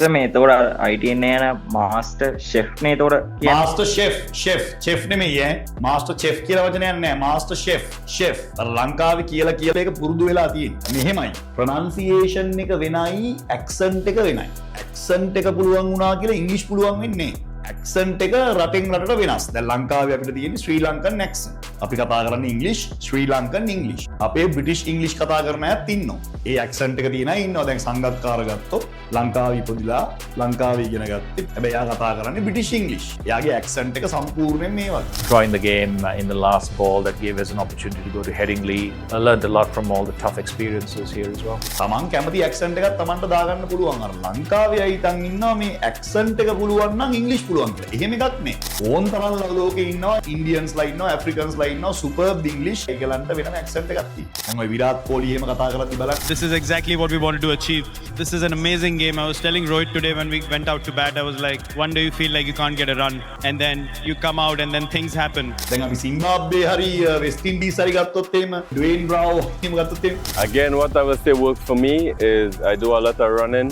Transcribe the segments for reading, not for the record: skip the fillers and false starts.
මේ තෝර අයිටන්න යන master ෂෙෆ්නේ තෝර master chef නෙමෙයි මාස්ටර් ෂෙෆ් කියලා වචනයක් නෑ මාස්ටර් ෂෙෆ් ලංකාවේ කියලා එක පුරුදු වෙලා තියෙන්නේ මෙහෙමයි ප්‍රොනන්සියේෂන් එක වෙනයි ඇක්සන්ට් එක වෙනයි ඇක්සන්ට් එක පුළුවන් වුණා කියලා ඉංග්‍රීසි පුළුවන් වෙන්නේ ඇක්සන්ට් එක රටෙන් රටට වෙනස්. දැන් ලංකාවේ අපිට තියෙන්නේ ශ්‍රී ලංකන් ඇක්සන්ට්. අපි කතා කරන්නේ ඉංග්‍රීසි ශ්‍රී ලංකන් ඉංග්‍රීසි. අපේ බ්‍රිටිෂ් ඉංග්‍රීසි කතා කරන අයත් ඉන්නවා. ඒ ඇක්සන්ට් එක තියෙන අය ඉන්නවා. දැන් සංගත්කාර ගත්තොත් ලංකාවේ ඉපදිලා ලංකාවේ ඉගෙන ගත්තේ. හැබැයි එයා කතා කරන්නේ බ්‍රිටිෂ් ඉංග්‍රීසි. එයාගේ ඇක්සන්ට් එක සම්පූර්ණයෙන් මේ වගේ. Drawing the game in the last ball that gave us an opportunity to go to Headingley. I learned a lot from all the tough experiences here as well. තමන් කැමති ඇක්සන්ට් එකක් තමන්ට දාගන්න පුළුවන්. අර ලංකාවේ අය හිතන් ඉන්නවා මේ ඇක්සන්ට් එක පුළුවන් නම් ඉංග්‍රීසි පුළුවන් කියලා. එහෙම එකක් නේ. ඕන් තරම් ලෝකේ ඉන්නවා ඉන්දියන්ස්ලා ඉන්නවා ඇෆ්‍රිකන්ස්ලා ඉන්නවා සුපර්බ් ඉංග්‍රීසි ඒගලන්ට වෙනම ඇක්සන්ට් එකක් තියෙනවා. දැන් ඔය විරාට් කොහ්ලි එහෙම කතා කරලා තිබලක්. This is exactly what we wanted to achieve. This is an amazing game. I was telling Rohit today when we went out to bat, I was like, one day you feel like you can't get a run and then you come out and then things happen. දැන් අපි සිම්බාබ්වේ හරි west Indies හරි ගත්තොත් එහෙම ඩ්වේන් බ්‍රාවෝ එහෙම ගත්තොත් එහෙම Again, what I would say works for me is I do a lot of running.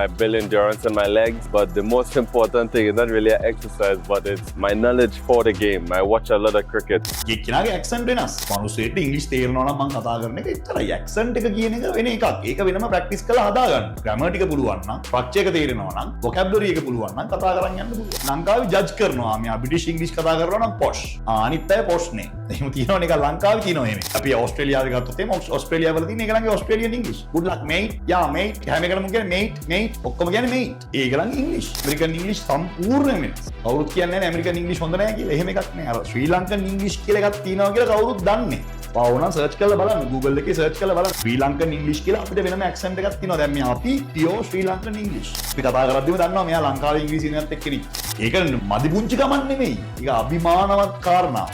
I build endurance in my legs, but the most important thing is not really an exercise, but it's my knowledge for the game. I watch a lot of cricket. එක්කෙනාගේ accent වෙනස්. මනුස්සයෙක්ට ඉංග්‍රීසි තේරෙනවා නම් මම කතා කරන එක එච්චරයි. ඇක්සන්ට් එක කියන එක වෙන එකක්. ඒක වෙනම ප්‍රැක්ටිස් කරලා හදාගන්න. ග්‍රැමර් ටික පුළුවන් නම්, ස්ට්‍රක්චර් එක තේරෙනවා නම්, වොකැබුලරි එක පුළුවන් නම් කතා කරන් යන්න පුළුවන්. ලංකාවේ ජජ් කරනවා. මෙයා බ්‍රිටිෂ් ඉංග්‍රීසි කතා කරනවා නම් පොෂ්. අනිත් අය පොෂ් නේ. එහෙම තියෙනවනේ එක ලංකාවේ තියෙනවා එහෙම. අපි ඕස්ට්‍රේලියාවේ ගත්තොත් එහෙම ඕස්ට්‍රේලියාව වල තියෙන ඒගොල්ලන්ගේ ඕස්ට්‍රේලියන් ඉංග්‍රීසි. good luck mate. yeah mate. හැම එකටම කියන්නේ mate ඔක්කොම කියන්නේ mate. ඒගොල්ලන්ගේ ඉංග්‍රීසි. ඇමරිකන් ඉංග්‍රීසි සම්පූර්ණයෙන්ම වෙනස්. කවුරුත් කියන්නේ නැහැ ඇමරිකන් ඉංග්‍රීසි හොඳ නැහැ කියලා. එහෙම එකක් නෑ. අර ශ්‍රී ලංකන් ඉංග්‍රීසි කියලා එකක් තියෙනවා කියලා කවුරුත් දන්නේ. පාවුණා සර්ච් කරලා බලන්න Google එකේ සර්ච් කරලා බලන්න ශ්‍රී ලංකන් ඉංග්‍රීසි කියලා අපිට වෙනම ඇක්සන්ට් එකක් තියෙනවා. දැන් මේ අපි පියෝ ශ්‍රී ලංකන් ඉංග්‍රීසි. අපි කතා කරද්දිම දන්නවා මෙයා ලංකාවේ ඉංග්‍රීසි ඉගෙනත් එක්කෙනෙක්. ඒක මදි පුංචි කමක් නෙමෙයි. ඒක අභිමානවත් කාරණා.